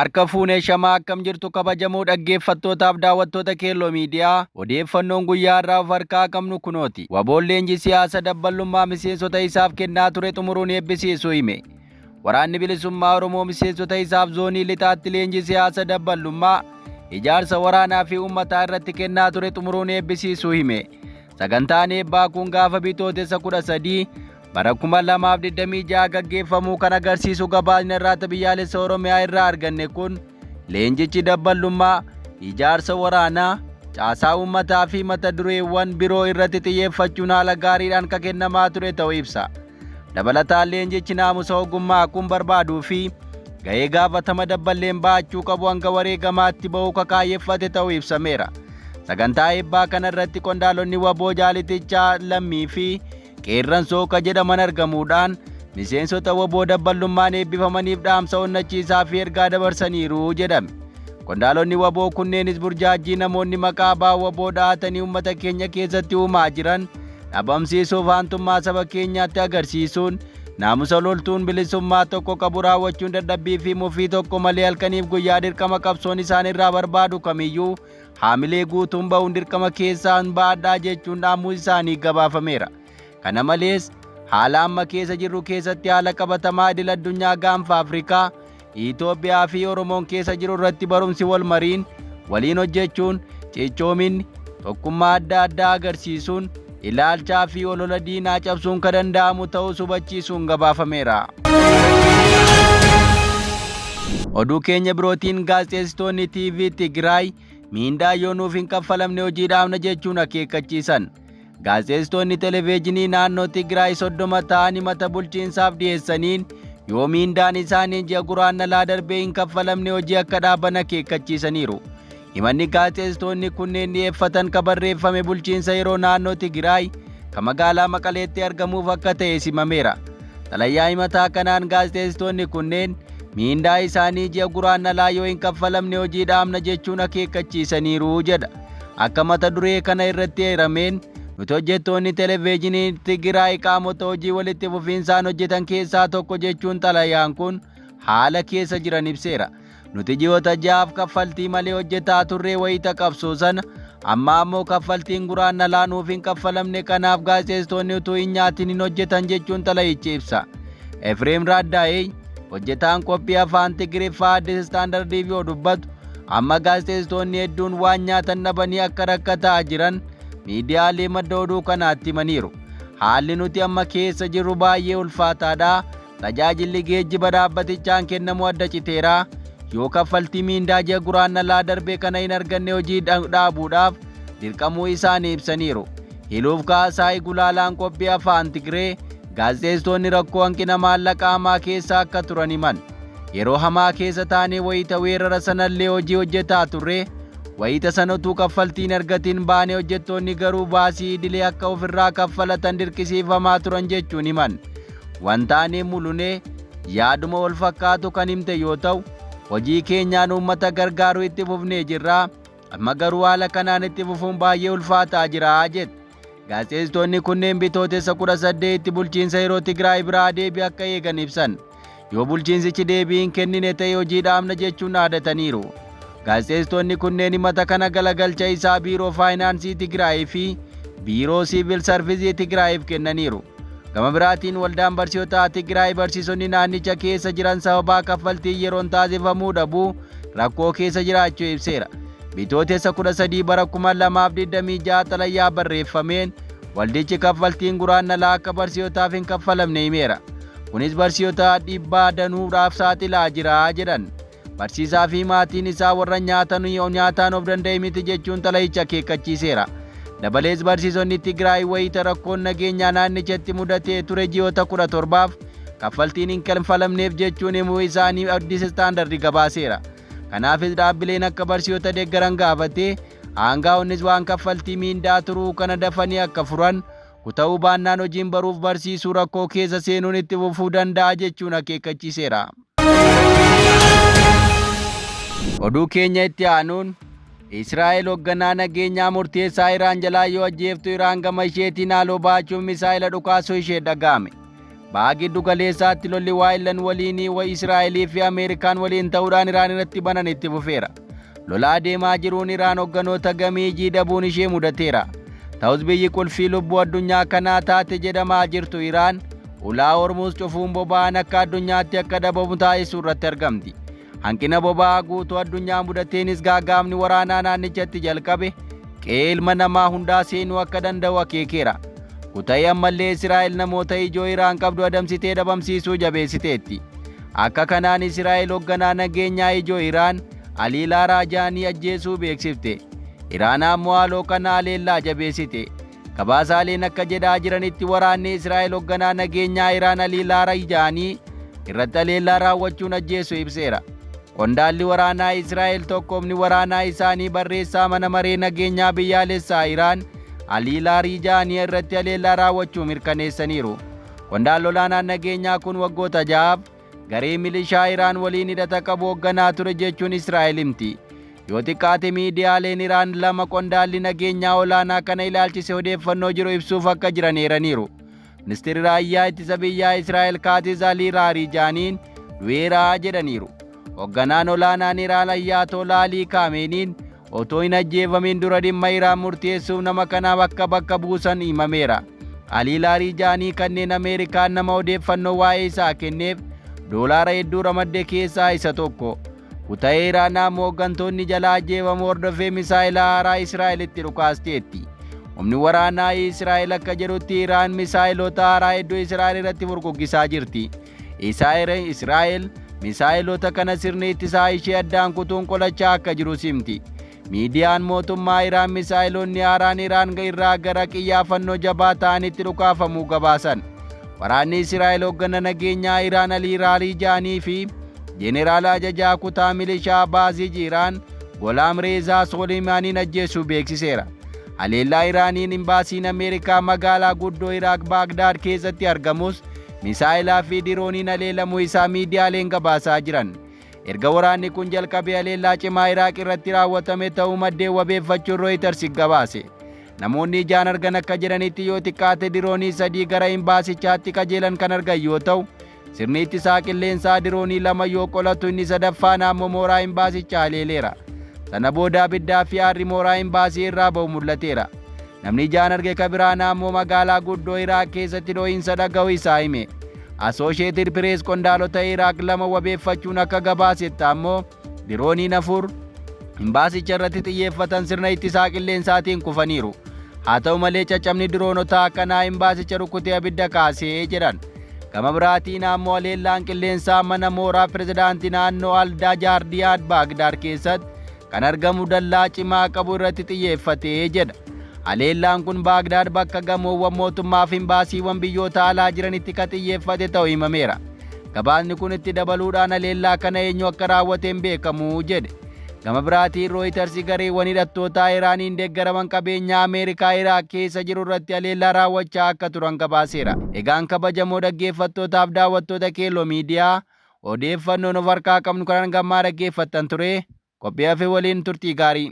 Harka fuunee shamaa akkam jirtu kabajamoo dhaggeeffattootaaf daawwattoota Keelloo Miidiyaa odeeffannoon guyyaa irraa of harkaa qabnu kunooti. Waboon leenjii siyaasa dabbalummaa miseensota isaaf kennaa ture xumuruun eebbisiisuu hime. Waraanni bilisummaa Oromoo miseensota isaaf zoonii lixaatti leenjii siyaasa dabbalummaa ijaarsa waraanaa fi uummataa irratti kennaa ture xumuruun eebbisiisuu hime. Sagantaan eebbaa kun gaafa bitootessa 13 bara 2026 gaggeeffamuu kan agarsiisu gabaasni irraata biyyaalessa Oromiyaa irraa arganne kun leenjichi dabbalummaa ijaarsa waraanaa caasaa uummataa fi mata dureewwan biroo irratti xiyyeeffachuun haala gaariidhaan kan kennamaa ture ta'uu ibsa. Dabalataan leenjichi naamusa ogummaa kun barbaaduu fi ga'ee gaafatama dabballeen baachuu qabu hanga wareegamaatti ba'uu kakaayeffate ta'uu ibsameera. Sagantaa eebbaa kana irratti qondaalonni waboo jaalitichaa lammii fi qeerransoo ka jedhaman argamuudhaan miseensota waboo dabbalummaan eebbifamaniif dhaamsa onnachiisaa fi ergaa dabarsaniiru jedhame. Qondaalonni waboo kunneenis burjaajii namoonni maqaa waboo dhahatanii uummata keenya keessatti uumaa jiran dhabamsiisuuf haantummaa saba keenyaatti agarsiisuun naamusa loltuun bilisummaa tokko qabu raawwachuun dadhabbii fi mufii tokko malee halkaniif guyyaa dirqama qabsoon isaan irraa barbaadu kamiyyuu haamilee guutuun ba'uun dirqama keessaan baadhaa jechuun dhaamuu isaanii gabaafameera. Kana malees haala amma keessa jirru keessatti haala qabatamaa idil-addunyaa gaanfa Afrikaa, Itoophiyaa fi Oromoon keessa jiru irratti barumsi wal mariin waliin hojjechuun cichoominni tokkummaa adda addaa agarsiisuun ilaalchaa fi olola diinaa cabsuun kan danda'amu ta'uu hubachiisuun gabaafameera. Oduu keenya birootiin gaazexeessitoonni TV Tigraay miindaa yoo nuuf hin kaffalamne hojii dhaabna jechuun akeekkachiisan. Gaazexeessitoonni televezyiinii naannoo Tigraay 30 ta'anii mata bulchiinsaaf dhiyeessaniin yoo miindaan isaanii ji'a guraandhalaa darbee hin kaffalamne hojii akka dhaaban akeekkachiisaniiru. Himanni gaazexeessitoonni kunneen dhiyeeffatan ka barreeffame bulchiinsa yeroo naannoo Tigraay ka magaalaa Maqaleetti argamuuf akka ta'e simameera. Xalayyaa himataa kanaan gaazexeessitoonni kunneen miindaa isaanii ji'a guraandhalaa yoo hin kaffalamne hojii dhaabna jechuun akeekkachiisaniiru jedha. Akka mata duree kana irratti eerameen nuti hojjettoonni televezyiinii Tigraay qaamota hojii walitti fufiinsaan hojjetan keessaa tokko jechuun xalayyaan kun haala keessa jiran ibseera. Nuti ji'oota 6 kaffaltii malee hojjetaa turree wayita qabsoo sana amma ammoo kaffaltiin guraandhalaa nuuf hin kaffalamne kanaaf gaazexeessitoonni utuu hin nyaatin hin hojjetan jechuun xalayyichi ibsa. Efreem Raaddaa'ee hojjetaan qophii afaan Tigiriffaa Addis Istaandardiif yoo dubbatu amma gaazexeessitoonni hedduun waan nyaatan dhabanii akka rakkataa jiran miidiyaalee madda oduu kanaatti himaniiru. Haalli nuti amma keessa jirru baay'ee ulfaataadha. Tajaajilli geejjiba dhaabbatichaan kennamu adda citeera. Yoo kaffaltii miindaa ji'a guraandhalaa darbee kana hin arganne hojii dhaabuudhaaf dirqamuu isaanii ibsaniiru. Hiluuf Kaasaay Gulaalaan qophii afaan Tigree gaazexeessitoonni rakkoo hanqina maallaqaa hamaa keessa akka turan himan. Yeroo hamaa keessa taanee wayita weerara sanallee hojii hojjetaa turre. Wayita sanotuu kaffaltiin argatiin baanee hojjettoonni garuu baasii idilee akka ofirraa kaffalatan dirqisiifamaa turan jechuun himan. Wantaanee mulunee yaaduma wal fakkaatu kan himte yoo ta'u hojii keenyaan uummata gargaaruu itti fufnee jirra. Amma garuu haala kanaan itti fufuun baay'ee ulfaataa jira jedhe. Gaazexeessitoonni kunneen bitootessa 18 bulchiinsa yeroo Tigraay biraa deebii akka eegan ibsan. Yoo bulchiinsichi deebii hin kennine ta'e hojii dhaabna jechuun dhaadataniiru. Gaazexeessitoonni kunneen himata kana galagalcha isaa biiroo faayinaansii Tigraay fi biiroo siivil sarvizii Tigraayiif kennaniiru. Gama biraatiin waldaan barsiisotaa Tigraay barsiisonni naannicha keessa jiran sababaa kaffaltii yeroon taasifamuu dhabuu rakkoo keessa jiraachuu ibseera. Bitootessa 13 bara 2026 xalayyaa barreeffameen waldichi kaffaltiin guraandhalaa akka barsiisotaaf hin kaffalamne himeera. Kunis barsiisota dhiibbaa danuudhaaf saaxilaa jira jedhan. Barsiisaa fi maatiin isaa warra nyaataan of danda'e miti jechuun xalayicha akeekkachiiseera. Dabalees barsiisonni Tigraay wayita rakkoon nageenyaa naannichatti mudatee ture ji'oota 17f kaffaltiin hin kaffalamneef jechuun himuu isaanii Addis Istaandardi gabaaseera. Kanaafis dhaabbileen akka barsiisota deeggaran gaafatee aangaa'onnis waan kaffaltii miindaa turuu kana dafanii akka furan kuta'uu baannaan hojiin baruuf barsiisuu rakkoo keessa seenuun itti fufuu danda'a jechuun akeekkachiiseera. Oduu keenya itti aanuun Israa'el hoogganaa nageenyaa murteessaa Iraan jalaa yoo ajjeeftu Iraan gama isheetiin haaloo baachuun misaa'ila dhukaasuu ishee dhaga'ame. Baha giddu galeessaatti lolli waa'illan waliinii wa Israa'elii fi Ameerikaan waliin ta'uudhaan Iraan irratti banan itti fufeera. Lolaa deemaa jiruun Iraan hogganoota gamii dhabuun ishee mudateera. Ta'us biyyi qulfii lubbuu addunyaa kanaa taate jedhamaa jirtu Iraan ulaa Hormuuz cufuun boba'aan akka addunyaatti akka dhabamu taasisuu irratti argamti. Hanqina boba'aa guutuu addunyaa mudateenis gaaga'amni waraanaa naannichatti jalqabe qe'ee ilma namaa hundaa seenuu akka danda'u akeekeera. Kuta'ee ammallee Israa'el namoota ijoo Iraan qabdu adamsitee dhabamsiisuu jabeessiteetti. Akka kanaan Israa'el hoogganaa nageenyaa ijoo Iraan Alii Laarajaanii ajjeesuu beeksifte. Iraan ammoo haaloo kana haleellaa jabeessite. Gabaasaaleen akka jedhaa jiranitti waraanni Israa'el hoogganaa nageenyaa Iraan Alii Laarajaanii irratti haleellaa raawwachuun ajjeesuu ibseera. Qondaalli waraanaa Israa'el tokkoomni waraanaa isaanii barreessaa mana maree nageenyaa biyyaalessaa Iraan Alii Laarajaanii irratti haleellaa raawwachuu mirkaneessaniiru. Qondaalli olaanaan nageenyaa kun waggoota 6 garee milishaa Iraan waliin hidhata qabu hoogganaa ture jechuun Israa'el himti. Yoo xiqqaate miidiyaaleen Iraan 2 qondaalli nageenyaa olaanaa kana ilaalchise odeeffannoo jiru ibsuuf akka jiran eeraniiru. Ministeerri raayyaa ittisa biyyaa Israa'el Kaatiz Alii Laarajaaniin du'eeraa jedhaniiru. Hoogganaan olaanaan Iraan Ayyaatolaa Alii Kaameeniin otoo hin ajjeefamin dura dhimma Iraan murteessuuf nama kana bakka buusan himameera. Alii Laarajaanii kanneen Ameerikaan nama odeeffannoo waa'ee isaa kenneef doolaara hedduu ramadde keessaa isa tokko. Kuta'ee Iraan ammoo hooggantoonni jalaa ajjeefamu hordofee misaa'ila haaraa Israa'elitti dhukaasteetti. Humni waraanaa Israa'el akka jedhutti Iraan misaa'ilota haaraa hedduu Israa'el irratti furguggisaa jirti. Israa'el misaa'ilota kana sirni ittisaa ishee addaan kutuun qolachaa akka jiru himti. Miidiyaan mootummaa Iraan misaa'ilonni haaraan Iraan irraa gara xiyyaafannoo jabaa ta'anitti dhukaafamuu gabaasan. Waraanni Israa'el hoogganaa nageenyaa Iraan Alii Laarajaanii fi Jeneraal ajajaa kutaa milishaa Baazij Iraan Golaam Reezaa Soolimaaniin ajjeesuu beeksiseera. Haleellaa Iraaniin imbaasiin Ameerikaa magaalaa guddoo Iraaq Baagdaad keessatti argamus misaa'ilaa fi dirooniin haleelamuu isaa miidiyaaleen gabaasaa jiran. Erga waraanni kun jalqabee haleellaa cimaa Iraaq irratti raawwatame ta'uu maddeen wabeeffachuun Reuters gabaase. Namoonni ijaan argan akka jedhanitti yoo xiqqaate diroonii 3 gara imbaasichaatti qajeelan kan argan yoo ta'u, sirni ittisaa qilleensaa diroonii 2 yoo qolatu inni sadaffaan ammoo mooraa imbaasichaa haleeleera. Sana booda abiddaa fi aarri mooraa imbaasii irraa ba'u mul'ateera. Namni ijaan arge kabiraan ammoo magaalaa guddoo Iraaq keessatti dhoo'insa dhaga'uu isaa hime. Associated Press qondaalota Iraaq 2 wabeeffachuun akka gabaasetti ammoo dirooniin 4 imbaasicha irratti xiyyeeffatan sirna ittisaa qilleensaatiin kufaniiru. Haa ta'u malee caccabni diroonotaa akkanaa imbaasicha rukutee abidda kaasee jedhan. Gama biraatiin ammoo haleellaan qilleensaa mana mooraa pirezidaantii naannoo Aldajaardiyaad Baagdaad keessatti kan argamu dallaa cimaa qabu irratti xiyyeeffatee jedha. Haleellaan kun Baagdaad bakka gamoowwan mootummaa fi imbaasiiwwan biyyoota alaa jiranitti kan xiyyeeffate ta'uu himameera. Gabaasni kun itti dabaluudhaan haleellaa kana eenyu akka raawwateen beekamu jedhe. Gama biraatiin Reuters gareewwan hidhattootaa Iraaniin deeggaraman qabeenyaa Ameerikaa Iraaq keessa jiru irratti haleellaa raawwachaa akka turan gabaaseera. Egaan kabajamoo dhaggeeffattootaaf daawwattoota Keelloo Miidiyaa odeeffannoon of harkaa qabnu kan gammaa dhaggeeffattan ture. Qophii hafe waliin turtii gaarii.